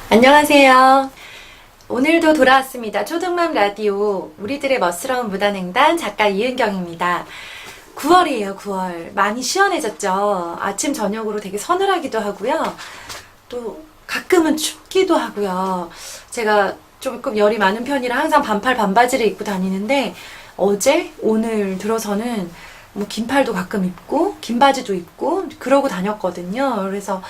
안녕하세요. 오늘도 돌아왔습니다. 초등맘 라디오 우리들의 멋스러운 무단횡단 작가 이은경입니다. 9월이에요, 9월. 많이 시원해졌죠. 아침 저녁으로 되게 서늘하기도 하고요. 또 가끔은 춥기도 하고요. 제가 조금 열이 많은 편이라 항상 반팔 반바지를 입고 다니는데 어제 오늘 들어서는 뭐 긴팔도 가끔 입고 긴 바지도 입고 그러고 다녔거든요. 그래서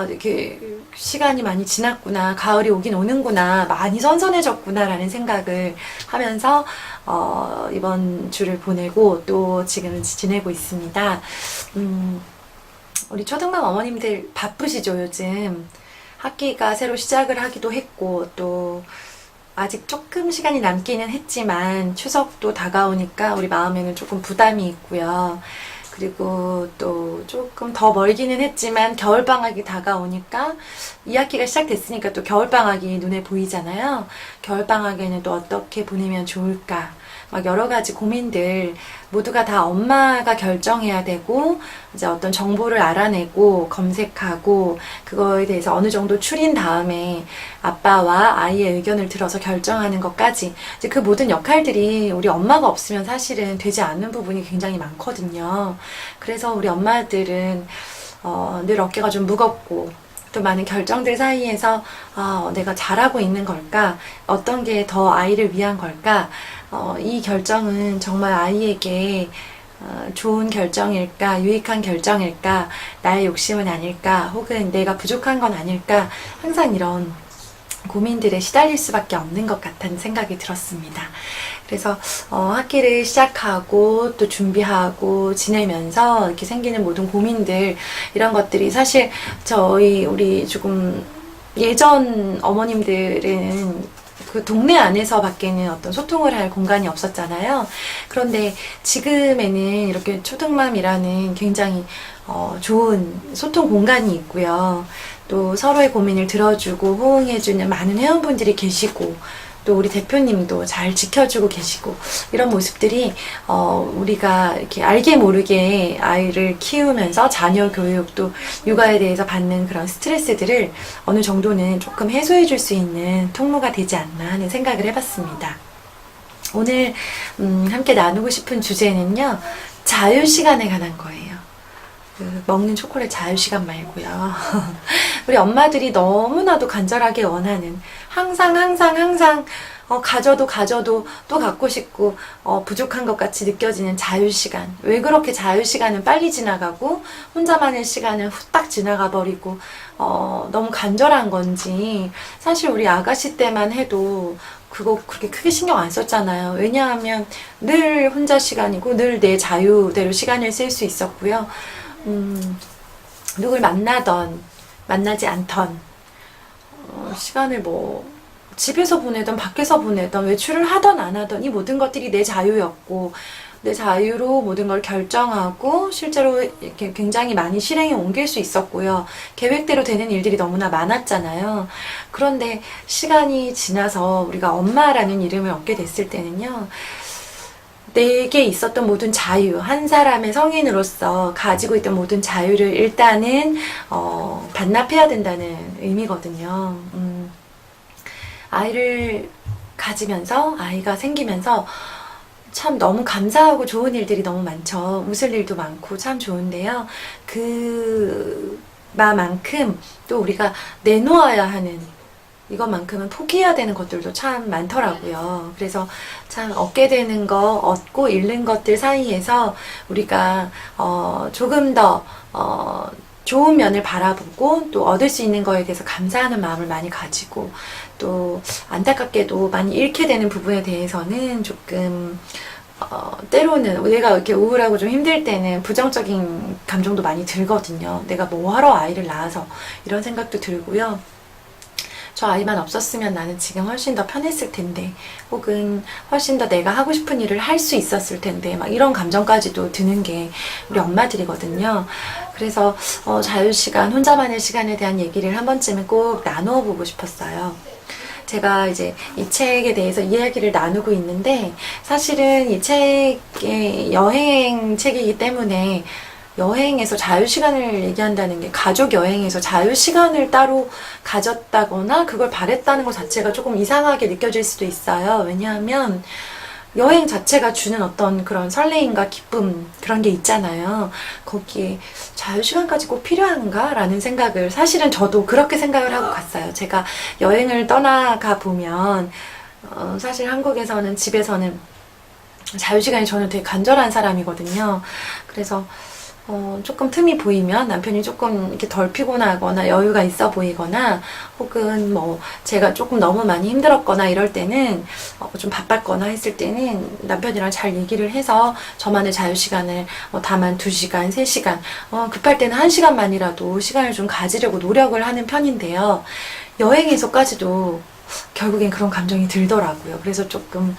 이렇게 시간이 많이 지났구나, 가을이 오긴 오는구나, 많이 선선해졌구나 라는 생각을 하면서 이번 주를 보내고 또 지금 지내고 있습니다. 우리 초등맘 어머님들 바쁘시죠, 요즘. 학기가 새로 시작을 하기도 했고 또 아직 조금 시간이 남기는 했지만 추석도 다가오니까 우리 마음에는 조금 부담이 있고요. 그리고 또 조금 더 멀기는 했지만 겨울방학이 다가오니까 2학기가 시작됐으니까 또 겨울방학이 눈에 보이잖아요. 겨울방학에는 또 어떻게 보내면 좋을까, 막 여러 가지 고민들 모두가 다 엄마가 결정해야 되고 이제 어떤 정보를 알아내고 검색하고 그거에 대해서 어느 정도 추린 다음에 아빠와 아이의 의견을 들어서 결정하는 것까지 이제 그 모든 역할들이 우리 엄마가 없으면 사실은 되지 않는 부분이 굉장히 많거든요. 그래서 우리 엄마들은 늘 어깨가 좀 무겁고 또 많은 결정들 사이에서 내가 잘하고 있는 걸까? 어떤 게 더 아이를 위한 걸까? 이 결정은 정말 아이에게 좋은 결정일까? 유익한 결정일까? 나의 욕심은 아닐까? 혹은 내가 부족한 건 아닐까? 항상 이런 고민들에 시달릴 수밖에 없는 것 같다는 생각이 들었습니다. 그래서 학기를 시작하고 또 준비하고 지내면서 이렇게 생기는 모든 고민들, 이런 것들이 사실 우리 조금 예전 어머님들은 그 동네 안에서 밖에는 어떤 소통을 할 공간이 없었잖아요. 그런데 지금에는 이렇게 초등맘이라는 굉장히 좋은 소통 공간이 있고요. 또 서로의 고민을 들어주고 호응해주는 많은 회원분들이 계시고 또 우리 대표님도 잘 지켜주고 계시고, 이런 모습들이 우리가 이렇게 알게 모르게 아이를 키우면서 자녀 교육 또 육아에 대해서 받는 그런 스트레스들을 어느 정도는 조금 해소해 줄 수 있는 통로가 되지 않나 하는 생각을 해봤습니다. 오늘 함께 나누고 싶은 주제는요, 자유시간에 관한 거예요. 먹는 초콜릿 자유시간 말고요. 우리 엄마들이 너무나도 간절하게 원하는, 항상 가져도 또 갖고 싶고 부족한 것 같이 느껴지는 자유시간. 왜 그렇게 자유시간은 빨리 지나가고 혼자만의 시간은 후딱 지나가 버리고 너무 간절한 건지. 사실 우리 아가씨 때만 해도 그거 그렇게 크게 신경 안 썼잖아요. 왜냐하면 늘 혼자 시간이고 늘 내 자유대로 시간을 쓸 수 있었고요. 누굴 만나던 만나지 않던 시간을 뭐 집에서 보내던 밖에서 보내던 외출을 하던 안 하던 이 모든 것들이 내 자유였고, 내 자유로 모든 걸 결정하고 실제로 이렇게 굉장히 많이 실행에 옮길 수 있었고요. 계획대로 되는 일들이 너무나 많았잖아요. 그런데 시간이 지나서 우리가 엄마라는 이름을 얻게 됐을 때는요, 내게 있었던 모든 자유, 한 사람의 성인으로서 가지고 있던 모든 자유를 일단은 반납해야 된다는 의미거든요. 아이를 가지면서, 아이가 생기면서 참 너무 감사하고 좋은 일들이 너무 많죠. 웃을 일도 많고 참 좋은데요. 그만큼 또 우리가 내놓아야 하는, 이것만큼은 포기해야 되는 것들도 참 많더라고요. 그래서 참 얻게 되는 거, 얻고 잃는 것들 사이에서 우리가 조금 더 좋은 면을 바라보고 또 얻을 수 있는 거에 대해서 감사하는 마음을 많이 가지고, 또 안타깝게도 많이 잃게 되는 부분에 대해서는 조금 때로는 내가 이렇게 우울하고 좀 힘들 때는 부정적인 감정도 많이 들거든요. 내가 뭐 하러 아이를 낳아서, 이런 생각도 들고요. 저 아이만 없었으면 나는 지금 훨씬 더 편했을 텐데, 혹은 훨씬 더 내가 하고 싶은 일을 할 수 있었을 텐데, 막 이런 감정까지도 드는 게 우리 엄마들이거든요. 그래서 자유시간, 혼자만의 시간에 대한 얘기를 한 번쯤은 꼭 나누어 보고 싶었어요. 제가 이제 이 책에 대해서 이야기를 나누고 있는데, 사실은 이 책이 여행 책이기 때문에 여행에서 자유시간을 얘기한다는 게, 가족 여행에서 자유시간을 따로 가졌다거나 그걸 바랬다는 것 자체가 조금 이상하게 느껴질 수도 있어요. 왜냐하면 여행 자체가 주는 어떤 그런 설레임과 기쁨 그런 게 있잖아요. 거기에 자유시간까지 꼭 필요한가? 라는 생각을 사실은 저도 그렇게 생각을 하고 갔어요. 제가 여행을 떠나가 보면 사실 한국에서는 집에서는 자유시간이 저는 되게 간절한 사람이거든요. 그래서 조금 틈이 보이면 남편이 조금 이렇게 덜 피곤하거나 여유가 있어 보이거나 혹은 뭐 제가 조금 너무 많이 힘들었거나 이럴 때는 좀 바빴거나 했을 때는 남편이랑 잘 얘기를 해서 저만의 자유시간을 다만 2시간, 3시간 급할 때는 1시간만이라도 시간을 좀 가지려고 노력을 하는 편인데요. 여행에서까지도 결국엔 그런 감정이 들더라고요. 그래서 조금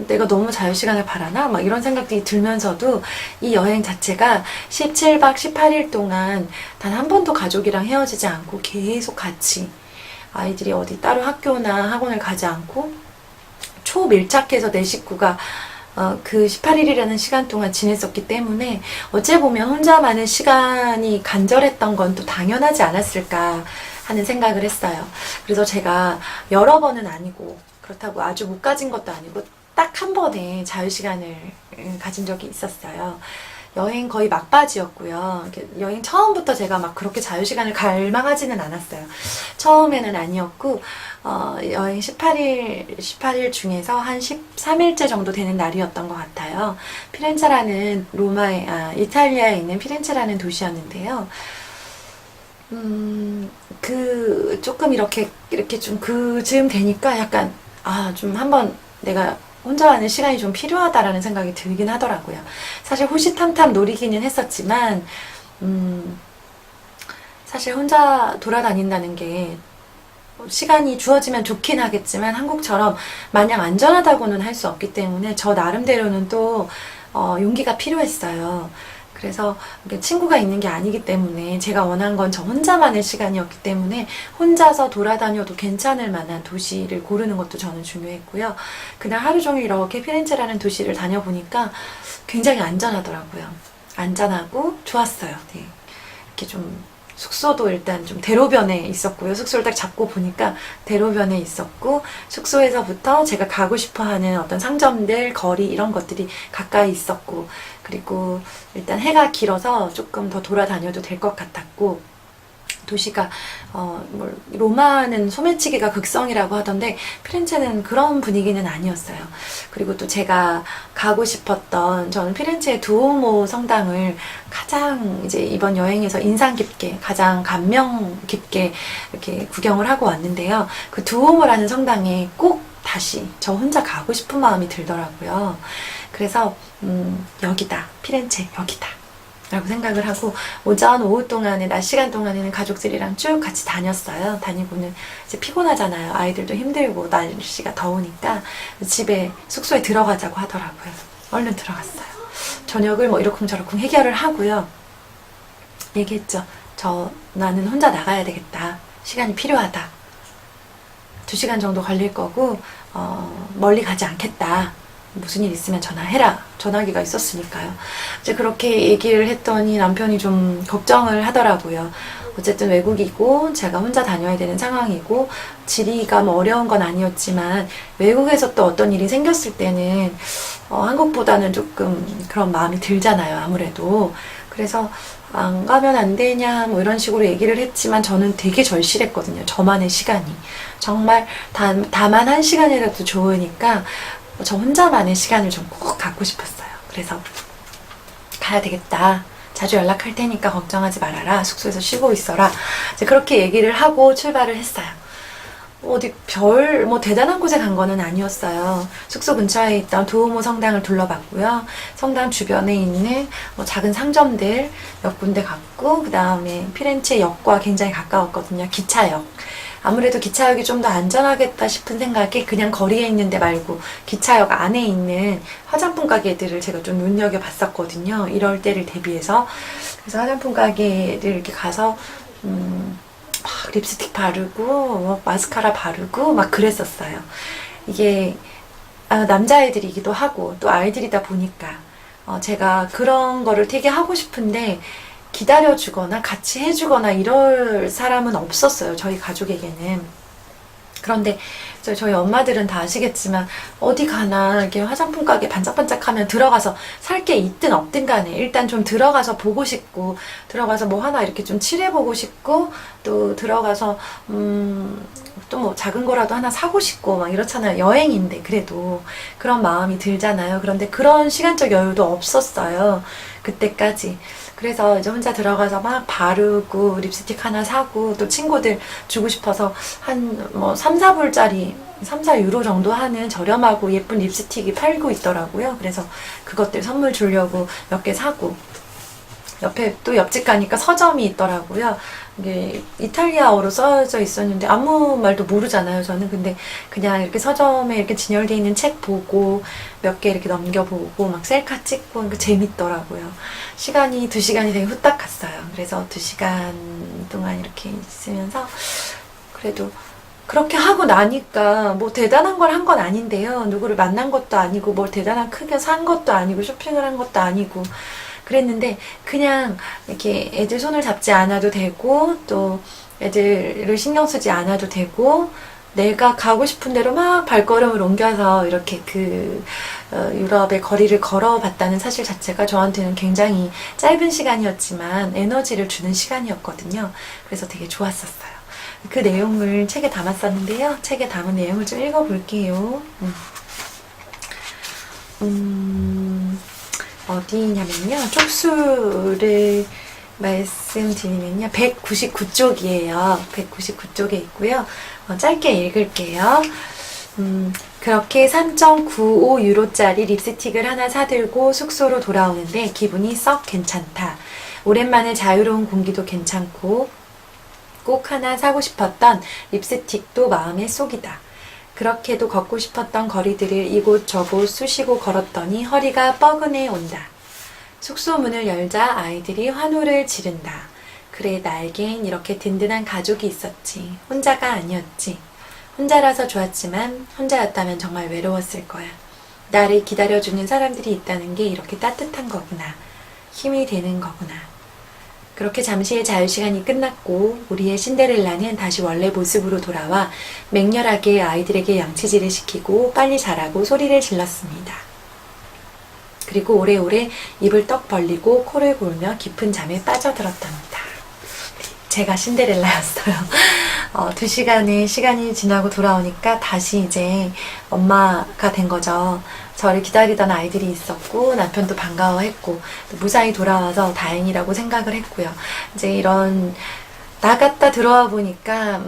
내가 너무 자유시간을 바라나? 막 이런 생각들이 들면서도 이 여행 자체가 17박 18일 동안 단 한 번도 가족이랑 헤어지지 않고 계속 같이 아이들이 어디 따로 학교나 학원을 가지 않고 초밀착해서 내 식구가 그 18일이라는 시간 동안 지냈었기 때문에 어찌 보면 혼자만의 시간이 간절했던 건 또 당연하지 않았을까 하는 생각을 했어요. 그래서 제가 여러 번은 아니고 그렇다고 아주 못 가진 것도 아니고 딱 한 번에 자유시간을 가진 적이 있었어요. 여행 거의 막바지였고요. 여행 처음부터 제가 막 그렇게 자유시간을 갈망하지는 않았어요. 처음에는 아니었고 여행 18일 중에서 한 13일째 정도 되는 날이었던 것 같아요. 피렌체라는 이탈리아에 있는 피렌체라는 도시였는데요. 조금 이렇게 좀 그즈음 되니까 약간, 좀 한번 내가 혼자 하는 시간이 좀 필요하다라는 생각이 들긴 하더라고요. 사실 호시탐탐 노리기는 했었지만, 사실 혼자 돌아다닌다는 게 시간이 주어지면 좋긴 하겠지만 한국처럼 마냥 안전하다고는 할 수 없기 때문에 저 나름대로는 또 용기가 필요했어요. 그래서 친구가 있는 게 아니기 때문에 제가 원한 건 저 혼자만의 시간이었기 때문에 혼자서 돌아다녀도 괜찮을 만한 도시를 고르는 것도 저는 중요했고요. 그날 하루 종일 이렇게 피렌체라는 도시를 다녀보니까 굉장히 안전하더라고요. 안전하고 좋았어요. 네. 이렇게 좀 숙소도 일단 좀 대로변에 있었고요. 숙소를 딱 잡고 보니까 대로변에 있었고 숙소에서부터 제가 가고 싶어하는 어떤 상점들, 거리 이런 것들이 가까이 있었고 그리고 일단 해가 길어서 조금 더 돌아다녀도 될 것 같았고 도시가 로마는 소매치기가 극성이라고 하던데 피렌체는 그런 분위기는 아니었어요. 그리고 또 제가 가고 싶었던 저는 피렌체의 두오모 성당을 가장 이제 이번 여행에서 인상 깊게 가장 감명 깊게 이렇게 구경을 하고 왔는데요. 그 두오모라는 성당에 꼭 다시 저 혼자 가고 싶은 마음이 들더라고요. 그래서 여기다 피렌체 여기다 라고 생각을 하고 오전 오후 동안에 낮 시간 동안에는 가족들이랑 쭉 같이 다녔어요. 다니고는 이제 피곤하잖아요. 아이들도 힘들고 날씨가 더우니까 집에 숙소에 들어가자고 하더라고요. 얼른 들어갔어요. 저녁을 뭐 이러쿵저러쿵 해결을 하고요. 얘기했죠. 나는 혼자 나가야 되겠다. 시간이 필요하다. 2시간 정도 걸릴 거고 멀리 가지 않겠다. 무슨 일 있으면 전화해라. 전화기가 있었으니까요. 이제 그렇게 얘기를 했더니 남편이 좀 걱정을 하더라고요. 어쨌든 외국이고 제가 혼자 다녀야 되는 상황이고 지리가 뭐 어려운 건 아니었지만 외국에서 또 어떤 일이 생겼을 때는 한국보다는 조금 그런 마음이 들잖아요. 아무래도. 그래서 안 가면 안 되냐 뭐 이런 식으로 얘기를 했지만 저는 되게 절실했거든요. 저만의 시간이. 정말 다만 1시간이라도 좋으니까 저 혼자만의 시간을 좀 꼭 갖고 싶었어요. 그래서 가야 되겠다. 자주 연락할 테니까 걱정하지 말아라. 숙소에서 쉬고 있어라. 이제 그렇게 얘기를 하고 출발을 했어요. 어디 대단한 곳에 간 거는 아니었어요. 숙소 근처에 있던 두오모 성당을 둘러봤고요. 성당 주변에 있는 작은 상점들 몇 군데 갔고, 그 다음에 피렌체 역과 굉장히 가까웠거든요. 기차역. 아무래도 기차역이 좀 더 안전하겠다 싶은 생각에 그냥 거리에 있는 데 말고 기차역 안에 있는 화장품 가게들을 제가 좀 눈여겨봤었거든요. 이럴 때를 대비해서. 그래서 화장품 가게를 이렇게 가서 막 립스틱 바르고 마스카라 바르고 막 그랬었어요. 이게 남자애들이기도 하고 또 아이들이다 보니까 제가 그런 거를 되게 하고 싶은데 기다려주거나 같이 해주거나 이럴 사람은 없었어요. 저희 가족에게는. 그런데 저희 엄마들은 다 아시겠지만 어디 가나 이렇게 화장품 가게 반짝반짝하면 들어가서 살 게 있든 없든 간에 일단 좀 들어가서 보고 싶고, 들어가서 뭐 하나 이렇게 좀 칠해보고 싶고, 또 들어가서 또 뭐 작은 거라도 하나 사고 싶고 막 이렇잖아요. 여행인데 그래도 그런 마음이 들잖아요. 그런데 그런 시간적 여유도 없었어요. 그때까지. 그래서 이제 혼자 들어가서 막 바르고 립스틱 하나 사고, 또 친구들 주고 싶어서 한 뭐 3, 4불짜리 3, 4유로 정도 하는 저렴하고 예쁜 립스틱이 팔고 있더라고요. 그래서 그것들 선물 주려고 몇 개 사고, 옆에 또 옆집 가니까 서점이 있더라고요. 이게 이탈리아어로 써져 있었는데 아무 말도 모르잖아요, 저는. 근데 그냥 이렇게 서점에 이렇게 진열되어 있는 책 보고 몇 개 이렇게 넘겨보고 막 셀카 찍고 재밌더라고요. 시간이 2시간이 되게 후딱 갔어요. 그래서 2시간 동안 이렇게 있으면서 그래도 그렇게 하고 나니까 뭐 대단한 걸 한 건 아닌데요. 누구를 만난 것도 아니고 뭘 대단한 크게 산 것도 아니고 쇼핑을 한 것도 아니고 그랬는데, 그냥 이렇게 애들 손을 잡지 않아도 되고, 또 애들을 신경 쓰지 않아도 되고, 내가 가고 싶은 대로 막 발걸음을 옮겨서 이렇게 유럽의 거리를 걸어봤다는 사실 자체가 저한테는 굉장히 짧은 시간이었지만 에너지를 주는 시간이었거든요. 그래서 되게 좋았었어요. 그 내용을 책에 담았었는데요. 책에 담은 내용을 좀 읽어볼게요. 어디냐면요, 쪽수를 말씀드리면요, 199쪽이에요. 199쪽에 있고요. 짧게 읽을게요. 그렇게 3.95유로짜리 립스틱을 하나 사들고 숙소로 돌아오는데 기분이 썩 괜찮다. 오랜만에 자유로운 공기도 괜찮고 꼭 하나 사고 싶었던 립스틱도 마음에 쏙이다. 그렇게도 걷고 싶었던 거리들을 이곳저곳 쑤시고 걸었더니 허리가 뻐근해 온다. 숙소 문을 열자 아이들이 환호를 지른다. 그래, 나에겐 이렇게 든든한 가족이 있었지. 혼자가 아니었지. 혼자라서 좋았지만 혼자였다면 정말 외로웠을 거야. 나를 기다려주는 사람들이 있다는 게 이렇게 따뜻한 거구나. 힘이 되는 거구나. 그렇게 잠시의 자유시간이 끝났고 우리의 신데렐라는 다시 원래 모습으로 돌아와 맹렬하게 아이들에게 양치질을 시키고 빨리 자라고 소리를 질렀습니다. 그리고 오래오래 입을 떡 벌리고 코를 골며 깊은 잠에 빠져들었답니다. 제가 신데렐라였어요. 2시간의 시간이 지나고 돌아오니까 다시 이제 엄마가 된 거죠. 저를 기다리던 아이들이 있었고 남편도 반가워했고 무사히 돌아와서 다행이라고 생각을 했고요. 이제 이런 나갔다 들어와 보니까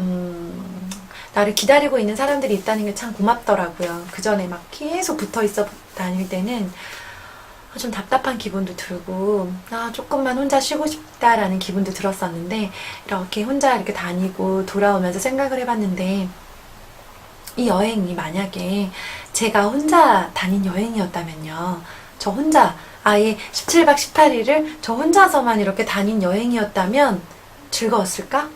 나를 기다리고 있는 사람들이 있다는 게 참 고맙더라고요. 그 전에 막 계속 붙어 있어 다닐 때는 좀 답답한 기분도 들고 조금만 혼자 쉬고 싶다라는 기분도 들었었는데, 이렇게 혼자 이렇게 다니고 돌아오면서 생각을 해봤는데, 이 여행이 만약에 제가 혼자 다닌 여행이었다면요, 저 혼자 아예 17박 18일을 저 혼자서만 이렇게 다닌 여행이었다면 즐거웠을까?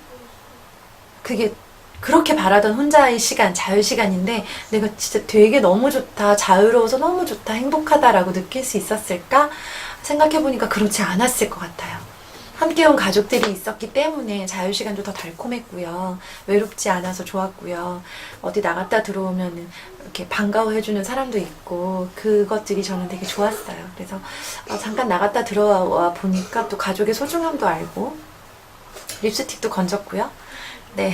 그게 그렇게 바라던 혼자의 시간, 자유시간인데 내가 진짜 되게 너무 좋다, 자유로워서 너무 좋다, 행복하다라고 느낄 수 있었을까? 생각해보니까 그렇지 않았을 것 같아요. 함께 온 가족들이 있었기 때문에 자유시간도 더 달콤했고요. 외롭지 않아서 좋았고요. 어디 나갔다 들어오면 이렇게 반가워해주는 사람도 있고, 그것들이 저는 되게 좋았어요. 그래서 잠깐 나갔다 들어와 보니까 또 가족의 소중함도 알고, 립스틱도 건졌고요. 네.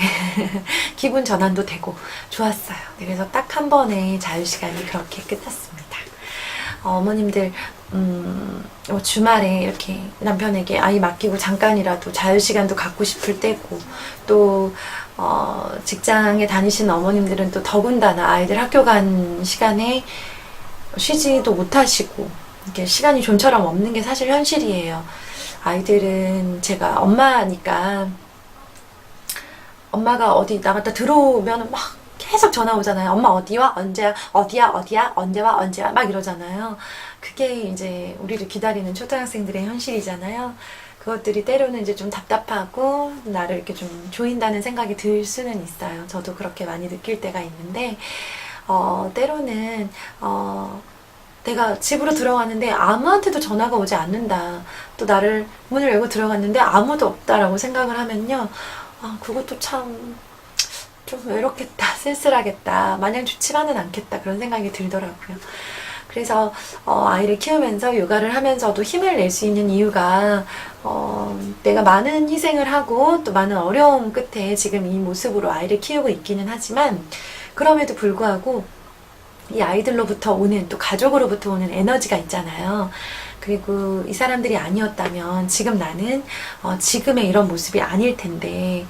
기분 전환도 되고 좋았어요. 네, 그래서 딱 한 번의 자유시간이 그렇게 끝났습니다. 어머님들 주말에 이렇게 남편에게 아이 맡기고 잠깐이라도 자유시간도 갖고 싶을 때고, 또 직장에 다니시는 어머님들은 또 더군다나 아이들 학교 간 시간에 쉬지도 못하시고 이렇게 시간이 좀처럼 없는 게 사실 현실이에요. 아이들은 제가 엄마니까, 엄마가 어디 나갔다 들어오면 막 계속 전화 오잖아요. 엄마 어디와? 언제야? 어디야? 어디야? 언제와? 언제야? 막 이러잖아요. 그게 이제 우리를 기다리는 초등학생들의 현실이잖아요. 그것들이 때로는 이제 좀 답답하고 나를 이렇게 좀 조인다는 생각이 들 수는 있어요. 저도 그렇게 많이 느낄 때가 있는데, 때로는 내가 집으로 들어갔는데 아무한테도 전화가 오지 않는다. 또 나를 문을 열고 들어갔는데 아무도 없다라고 생각을 하면요. 아, 그것도 참 좀 외롭겠다, 쓸쓸하겠다, 마냥 좋지만은 않겠다 그런 생각이 들더라고요. 그래서 아이를 키우면서 육아를 하면서도 힘을 낼 수 있는 이유가 내가 많은 희생을 하고 또 많은 어려움 끝에 지금 이 모습으로 아이를 키우고 있기는 하지만 그럼에도 불구하고 이 아이들로부터 오는 또 가족으로부터 오는 에너지가 있잖아요. 그리고 이 사람들이 아니었다면 지금 나는 지금의 이런 모습이 아닐 텐데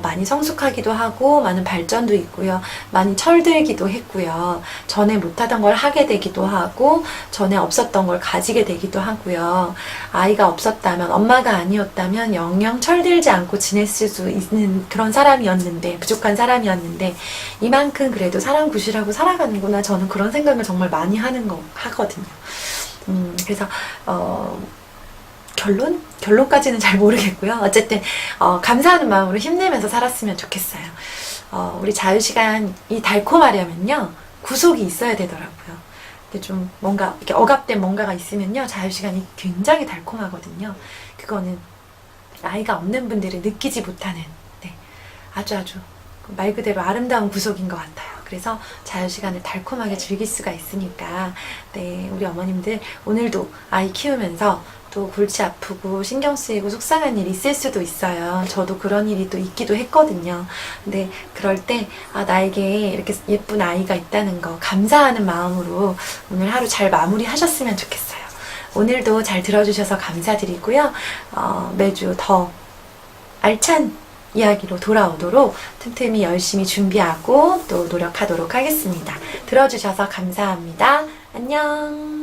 많이 성숙하기도 하고 많은 발전도 있고요. 많이 철들기도 했고요. 전에 못하던 걸 하게 되기도 하고 전에 없었던 걸 가지게 되기도 하고요. 아이가 없었다면 엄마가 아니었다면 영영 철들지 않고 지냈을 수 있는 그런 사람이었는데 부족한 사람이었는데 이만큼 그래도 사람 구실하고 살아가는구나 저는 그런 생각을 정말 많이 하거든요. 그래서 결론까지는 잘 모르겠고요. 어쨌든 감사하는 마음으로 힘내면서 살았으면 좋겠어요. 우리 자유시간이 달콤하려면요 구속이 있어야 되더라고요. 근데 좀 뭔가 이렇게 억압된 뭔가가 있으면요 자유시간이 굉장히 달콤하거든요. 그거는 아이가 없는 분들이 느끼지 못하는 아주 말 그대로 아름다운 구속인 것 같아요. 그래서 자유시간을 달콤하게 즐길 수가 있으니까 우리 어머님들 오늘도 아이 키우면서 또 골치 아프고 신경 쓰이고 속상한 일이 있을 수도 있어요. 저도 그런 일이 또 있기도 했거든요. 근데 그럴 때 나에게 이렇게 예쁜 아이가 있다는 거 감사하는 마음으로 오늘 하루 잘 마무리하셨으면 좋겠어요. 오늘도 잘 들어주셔서 감사드리고요. 매주 더 알찬 이야기로 돌아오도록 틈틈이 열심히 준비하고 또 노력하도록 하겠습니다. 들어주셔서 감사합니다. 안녕.